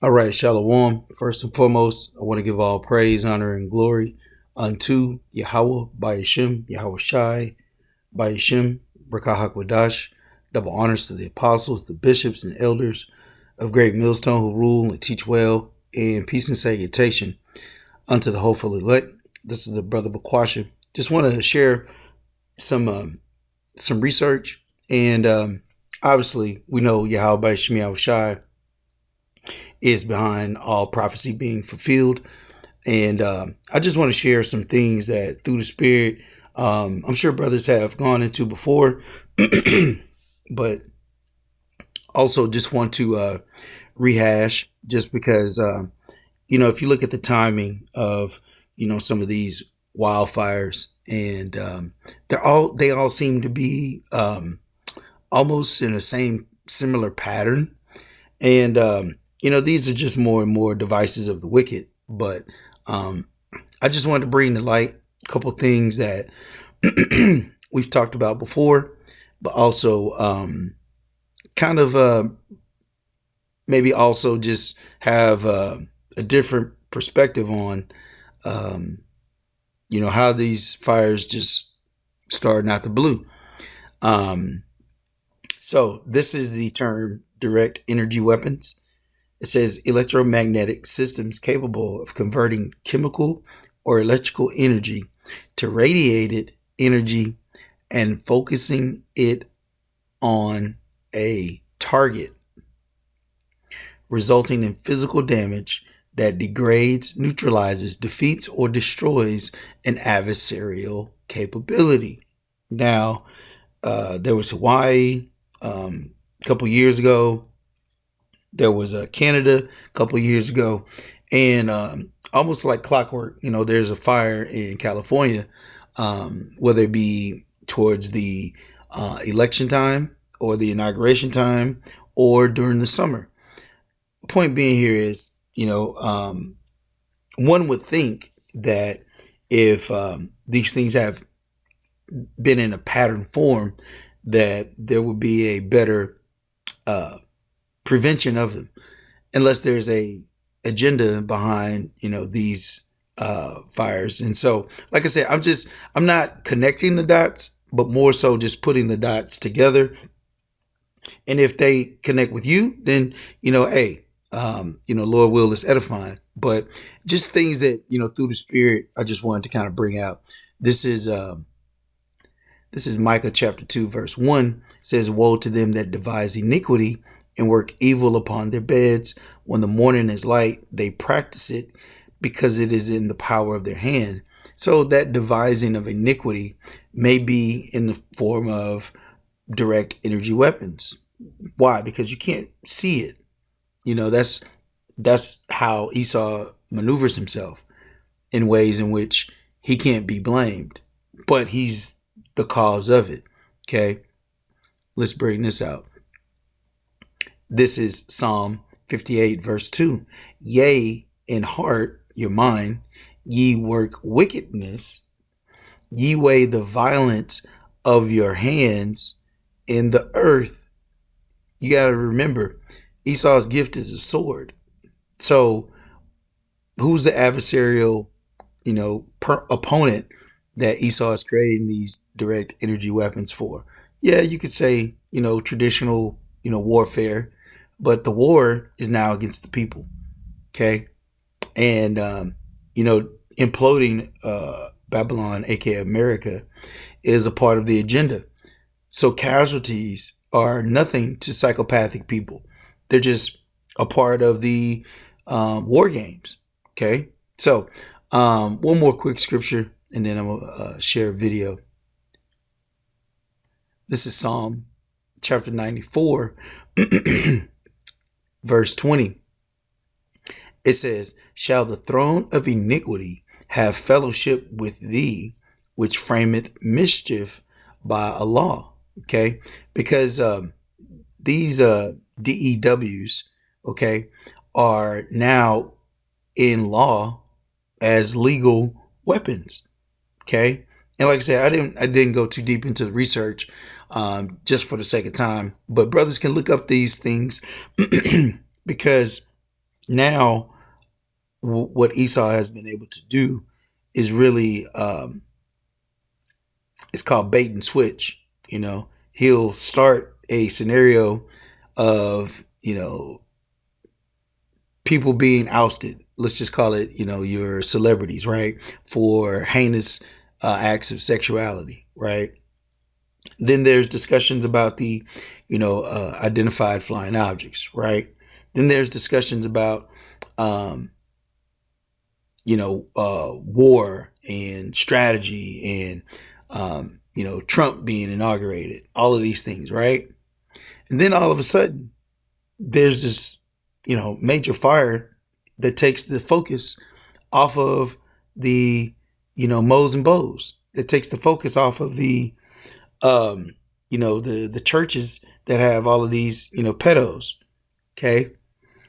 All right, Shalom. First and foremost, I want to give all praise, honor, and glory unto Yahweh, Bayashim, Yahweh Shai, Bayashim, Brakah Hakwadash. Double honors to the apostles, the bishops, and elders of Great Millstone who rule and teach well, and peace and salutation unto the hopeful elect. This is the brother Bakwasha. Just want to share some research, and obviously we know Yahweh Bayashim, Yahweh Shai is behind all prophecy being fulfilled. And I just want to share some things that through the Spirit, I'm sure brothers have gone into before, but also just want to rehash just because, if you look at the timing of, some of these wildfires and they all seem to be almost in the same similar pattern. And, these are just more and more devices of the wicked. But I just wanted to bring to light a couple things that we've talked about before, but also kind of maybe also just have a different perspective on, how these fires just starting out the blue. So this is the term direct energy weapons. It says electromagnetic systems capable of converting chemical or electrical energy to radiated energy and focusing it on a target, resulting in physical damage that degrades, neutralizes, defeats, or destroys an adversarial capability. Now, there was Hawaii a couple years ago. There was Canada a couple of years ago, and almost like clockwork, there's a fire in California, whether it be towards the election time or the inauguration time or during the summer. Point being here is, one would think that if these things have been in a pattern form, that there would be a better prevention of them, unless there's a agenda behind these fires. And so, like I said, I'm not connecting the dots, but more so just putting the dots together. And if they connect with you, then hey, Lord will is edifying. But just things that through the Spirit, I just wanted to kind of bring out. This is Micah chapter 2 verse 1. It says, "Woe to them that devise iniquity and work evil upon their beds. When the morning is light, they practice it because it is in the power of their hand." So that devising of iniquity may be in the form of direct energy weapons. Why? Because you can't see it. That's how Esau maneuvers himself in ways in which he can't be blamed, but he's the cause of it. Okay, let's bring this out. This is Psalm 58 verse 2. "Yea, in heart, your mind, ye work wickedness, ye weigh the violence of your hands in the earth." You got to remember, Esau's gift is a sword. So who's the adversarial, opponent that Esau is creating these direct energy weapons for? Yeah, you could say, traditional, warfare, but the war is now against the people. Okay. And, imploding Babylon, aka America, is a part of the agenda. So casualties are nothing to psychopathic people. They're just a part of the war games. Okay. So one more quick scripture, and then I'm going to share a video. This is Psalm chapter 94, verse 20. It says, "Shall the throne of iniquity have fellowship with thee, which frameth mischief by a law?" Okay, because these DEWs, okay, are now in law as legal weapons. Okay, and like I said, I didn't go too deep into the research, just for the sake of time. But brothers can look up these things because Now, what Esau has been able to do is really, it's called bait and switch. He'll start a scenario of, people being ousted. Let's just call it, your celebrities, right? For heinous acts of sexuality, right? Then there's discussions about the, identified flying objects, right? Then there's discussions about, um, war and strategy and, Trump being inaugurated, all of these things, right? And then all of a sudden, there's this, major fire that takes the focus off of the, mows and bows. That takes the focus off of the, the churches that have all of these, pedos. Okay.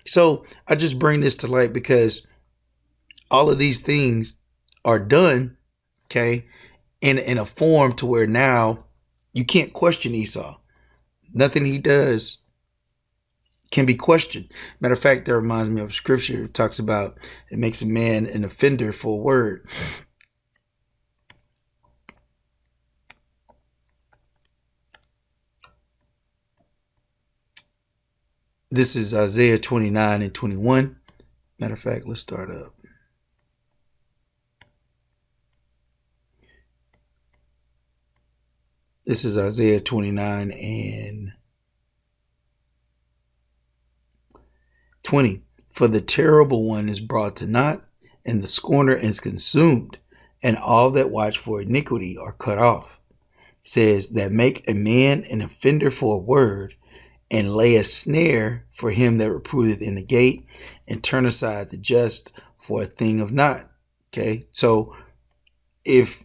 So I just bring this to light because all of these things are done, okay, in a form to where now you can't question Esau. Nothing he does can be questioned. Matter of fact, that reminds me of scripture. It talks about it makes a man an offender for a word. This is Isaiah 29 and 21. Matter of fact, let's start up. This is Isaiah 29 and 20. For the terrible one is brought to naught, and the scorner is consumed, and all that watch for iniquity are cut off. It says that make a man an offender for a word, and lay a snare for him that reproveth in the gate, and turn aside the just for a thing of naught. Okay, so if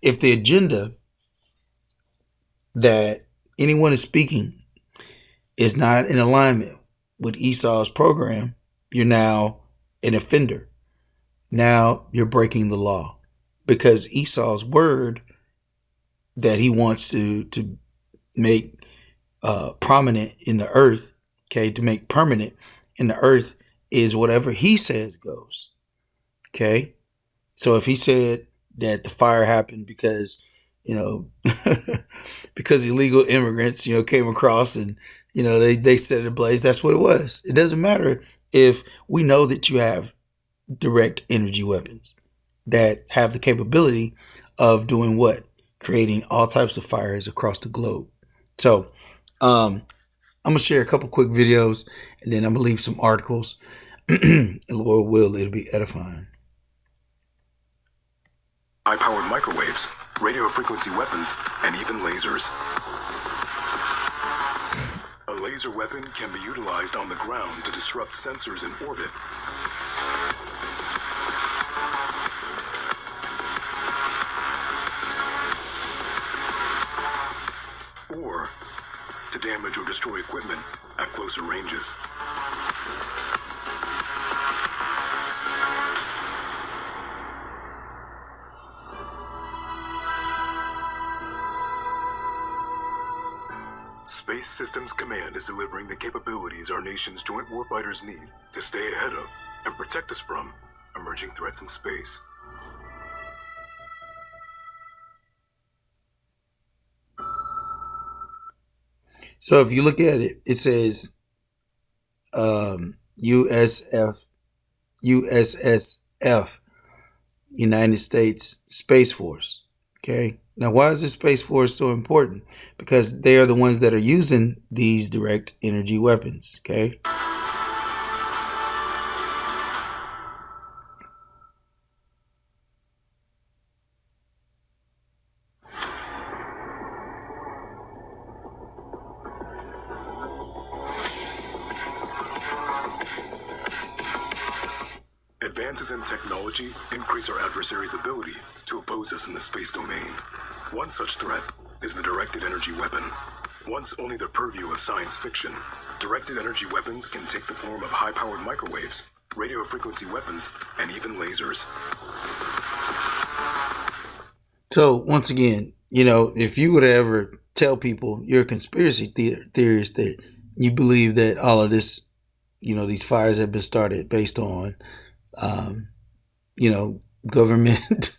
the agenda that anyone is speaking is not in alignment with Esau's program, you're now an offender. Now you're breaking the law because Esau's word that he wants to make prominent in the earth, okay, to make permanent in the earth is whatever he says goes. Okay, so if he said that the fire happened because because illegal immigrants came across and they set it ablaze, that's what it was. It doesn't matter if we know that you have direct energy weapons that have the capability of doing what? Creating all types of fires across the globe. So I'm gonna share a couple quick videos and then I'm gonna leave some articles. And Lord will, it'll be edifying. High-powered microwaves, radio frequency weapons, and even lasers. A laser weapon can be utilized on the ground to disrupt sensors in orbit. Or to damage or destroy equipment at closer ranges. Space Systems Command is delivering the capabilities our nation's joint warfighters need to stay ahead of and protect us from emerging threats in space. So if you look at it, it says USSF, United States Space Force. Okay. Now, why is the Space Force so important? Because they are the ones that are using these direct energy weapons. Okay. Advances in technology increase our adversaries' ability to oppose us in the space domain. One such threat is the directed energy weapon. Once only the purview of science fiction, directed energy weapons can take the form of high-powered microwaves, radio frequency weapons, and even lasers. So once again, if you would ever tell people you're a conspiracy theorist, that you believe that all of this these fires have been started based on, um, government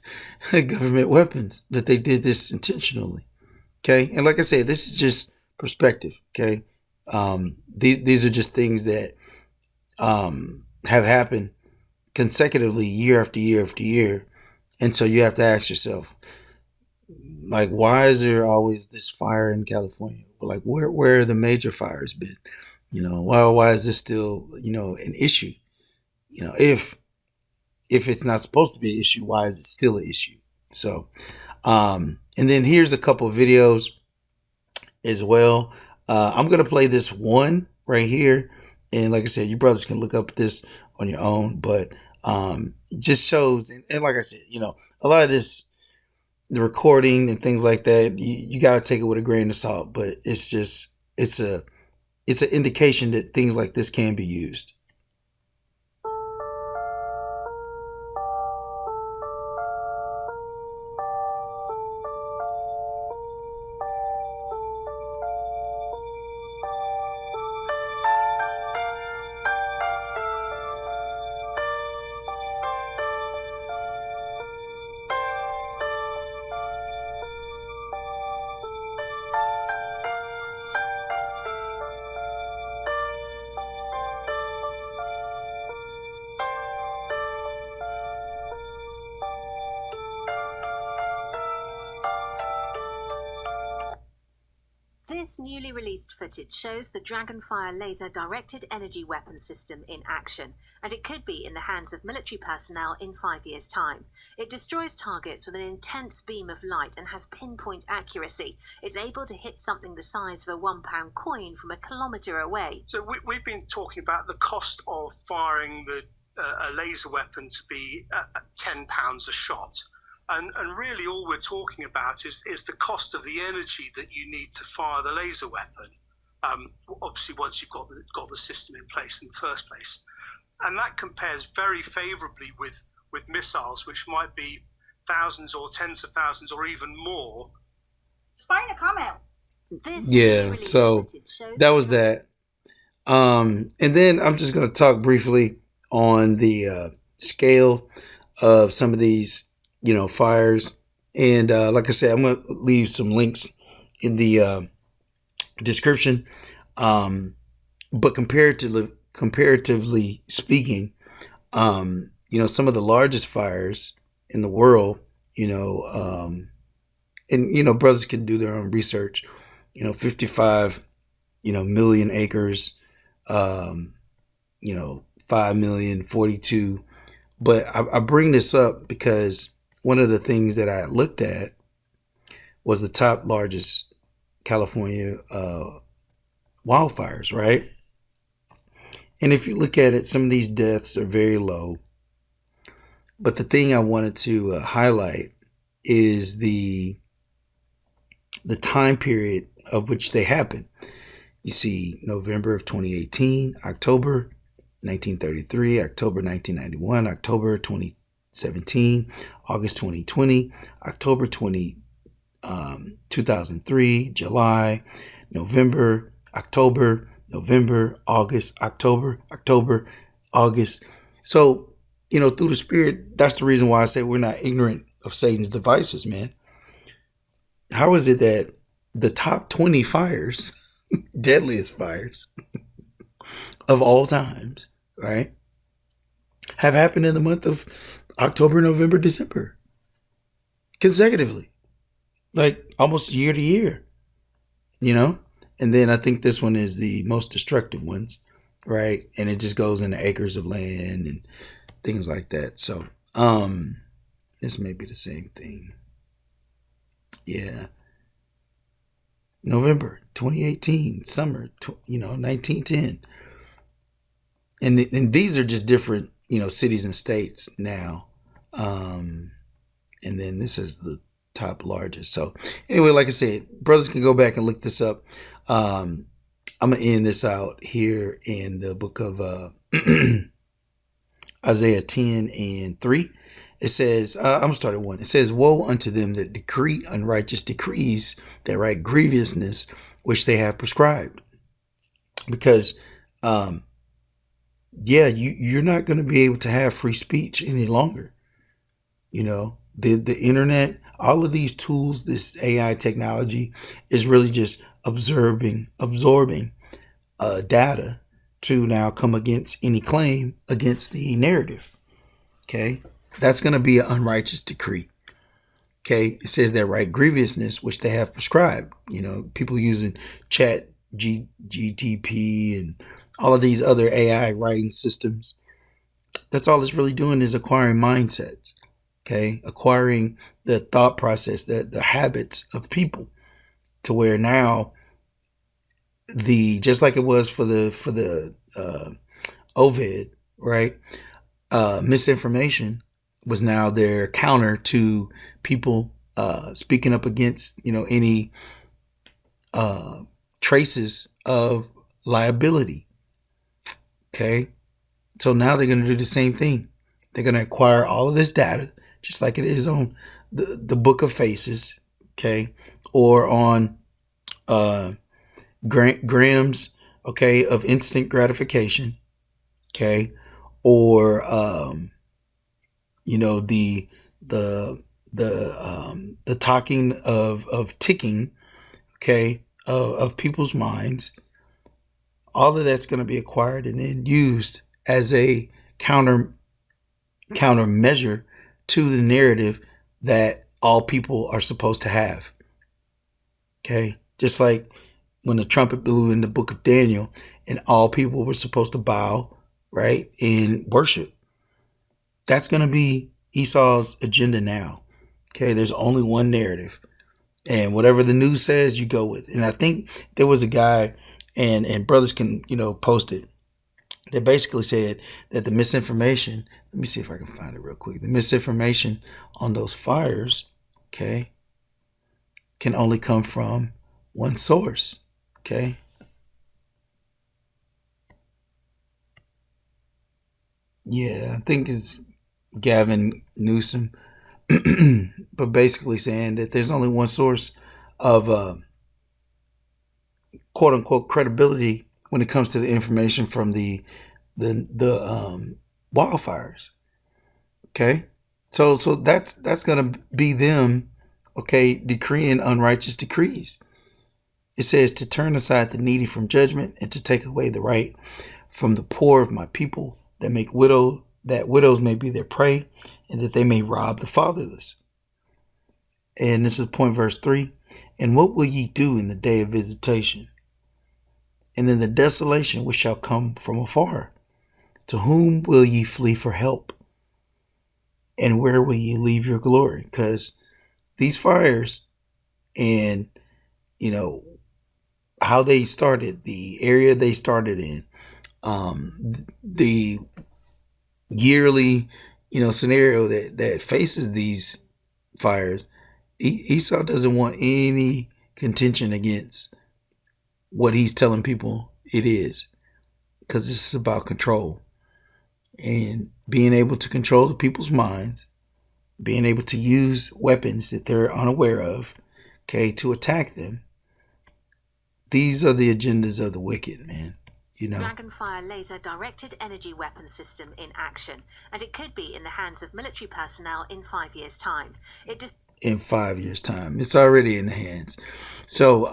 government weapons, that they did this intentionally. Okay. And like I said, this is just perspective. Okay. These are just things that have happened consecutively year after year after year. And so you have to ask yourself, like, why is there always this fire in California? Like, where are the major fires been? Why is this still, an issue? If it's not supposed to be an issue, why is it still an issue? So, and then here's a couple of videos as well. I'm gonna play this one right here, and like I said, you brothers can look up this on your own, but it just shows, and like I said, a lot of this, the recording and things like that, you got to take it with a grain of salt. But it's an indication that things like this can be used. This newly released footage shows the Dragonfire laser directed energy weapon system in action, and it could be in the hands of military personnel in 5 years' time. It destroys targets with an intense beam of light and has pinpoint accuracy. It's able to hit something the size of a £1 coin from a kilometre away. So we've been talking about the cost of firing a laser weapon to be £10 a shot. And really all we're talking about is the cost of the energy that you need to fire the laser weapon, obviously once you've got the system in place in the first place. And that compares very favourably with missiles, which might be thousands or tens of thousands or even more. Inspiring a comment. Yeah, so that was that. And then I'm just going to talk briefly on the scale of some of these fires. And like I said, I'm going to leave some links in the description. But comparatively speaking, some of the largest fires in the world, and, brothers can do their own research, 55, million acres, 5 million, 42. But I bring this up because one of the things that I looked at was the top largest California wildfires, right? And if you look at it, some of these deaths are very low. But the thing I wanted to highlight is the time period of which they happen. You see November of 2018, October 1933, October 1991, October 2017, August 2020, October 2003, July, November, October, November, August, October, August. So, through the Spirit, that's the reason why I say we're not ignorant of Satan's devices, man. How is it that the top 20 fires, deadliest fires of all times, right, have happened in the month of October, November, December, consecutively, like almost year to year, and then I think this one is the most destructive ones, right? And it just goes into acres of land and things like that. So this may be the same thing. Yeah. November 2018, summer, 1910. And these are just different, cities and states now. And then this is the top largest. So anyway, like I said, brothers can go back and look this up. I'm going to end this out here in the book of Isaiah 10:3. It says, I'm going to start at 1. It says, woe unto them that decree unrighteous decrees, that write grievousness, which they have prescribed. Because yeah, you're not going to be able to have free speech any longer. You know, the internet, all of these tools, this AI technology is really just absorbing data to now come against any claim against the narrative. Okay, that's going to be an unrighteous decree. Okay, it says that right grievousness, which they have prescribed. You know, people using GTP and all of these other AI writing systems. That's all it's really doing is acquiring mindsets. Okay, acquiring the thought process, the habits of people, to where now just like it was for the OVID, right? Misinformation was now their counter to people speaking up against, any traces of liability. Okay, so now they're going to do the same thing. They're going to acquire all of this data, just like it is on the Book of Faces, okay, or on grams, okay, of instant gratification, okay, or the talking of ticking, okay, of people's minds. All of that's going to be acquired and then used as a counter measure to the narrative that all people are supposed to have. Okay, just like when the trumpet blew in the book of Daniel and all people were supposed to bow, right, and worship. That's going to be Esau's agenda now. Okay, there's only one narrative, and whatever the news says, you go with. And I think there was a guy, and brothers can post it. They basically said that the misinformation. Let me see if I can find it real quick. The misinformation on those fires, okay, can only come from one source. Okay. Yeah, I think it's Gavin Newsom, but basically saying that there's only one source of quote unquote credibility when it comes to the information from the wildfires. Okay, so that's gonna be them, okay, decreeing unrighteous decrees. It says to turn aside the needy from judgment and to take away the right from the poor of my people, that widows may be their prey, and that they may rob the fatherless. And this is point verse 3. And what will ye do in the day of visitation? And in the desolation which shall come from afar? To whom will ye flee for help? And where will ye leave your glory? Because these fires and, how they started, the area they started in, the yearly, scenario that faces these fires, Esau doesn't want any contention against what he's telling people it is, because this is about control and being able to control the people's minds, being able to use weapons that they're unaware of, okay, to attack them. These are the agendas of the wicked, man. Dragonfire laser directed energy weapon system in action, and it could be in the hands of military personnel in 5 years' time. In 5 years' time, it's already in the hands. So,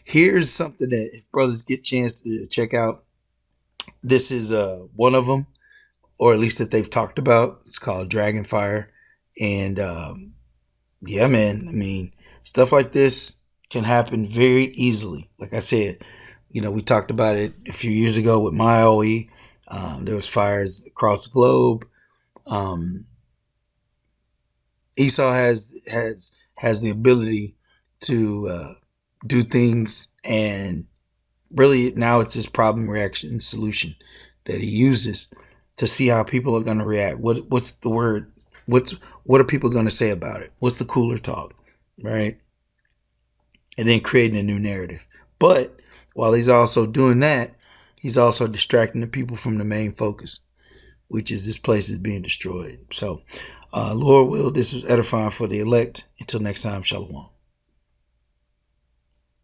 here's something that if brothers get a chance to check out. This is one of them, or at least that they've talked about. It's called Dragonfire, and yeah, man. I mean, stuff like this can happen very easily. Like I said, we talked about it a few years ago with MyOE. There was fires across the globe. Esau has the ability to do things, and really now it's his problem, reaction, solution that he uses to see how people are going to react. What's the word? What are people going to say about it? What's the cooler talk, right? And then creating a new narrative. But while he's also doing that, he's also distracting the people from the main focus, which is this place is being destroyed. So, Lord will, this was edifying for the elect. Until next time, shalom.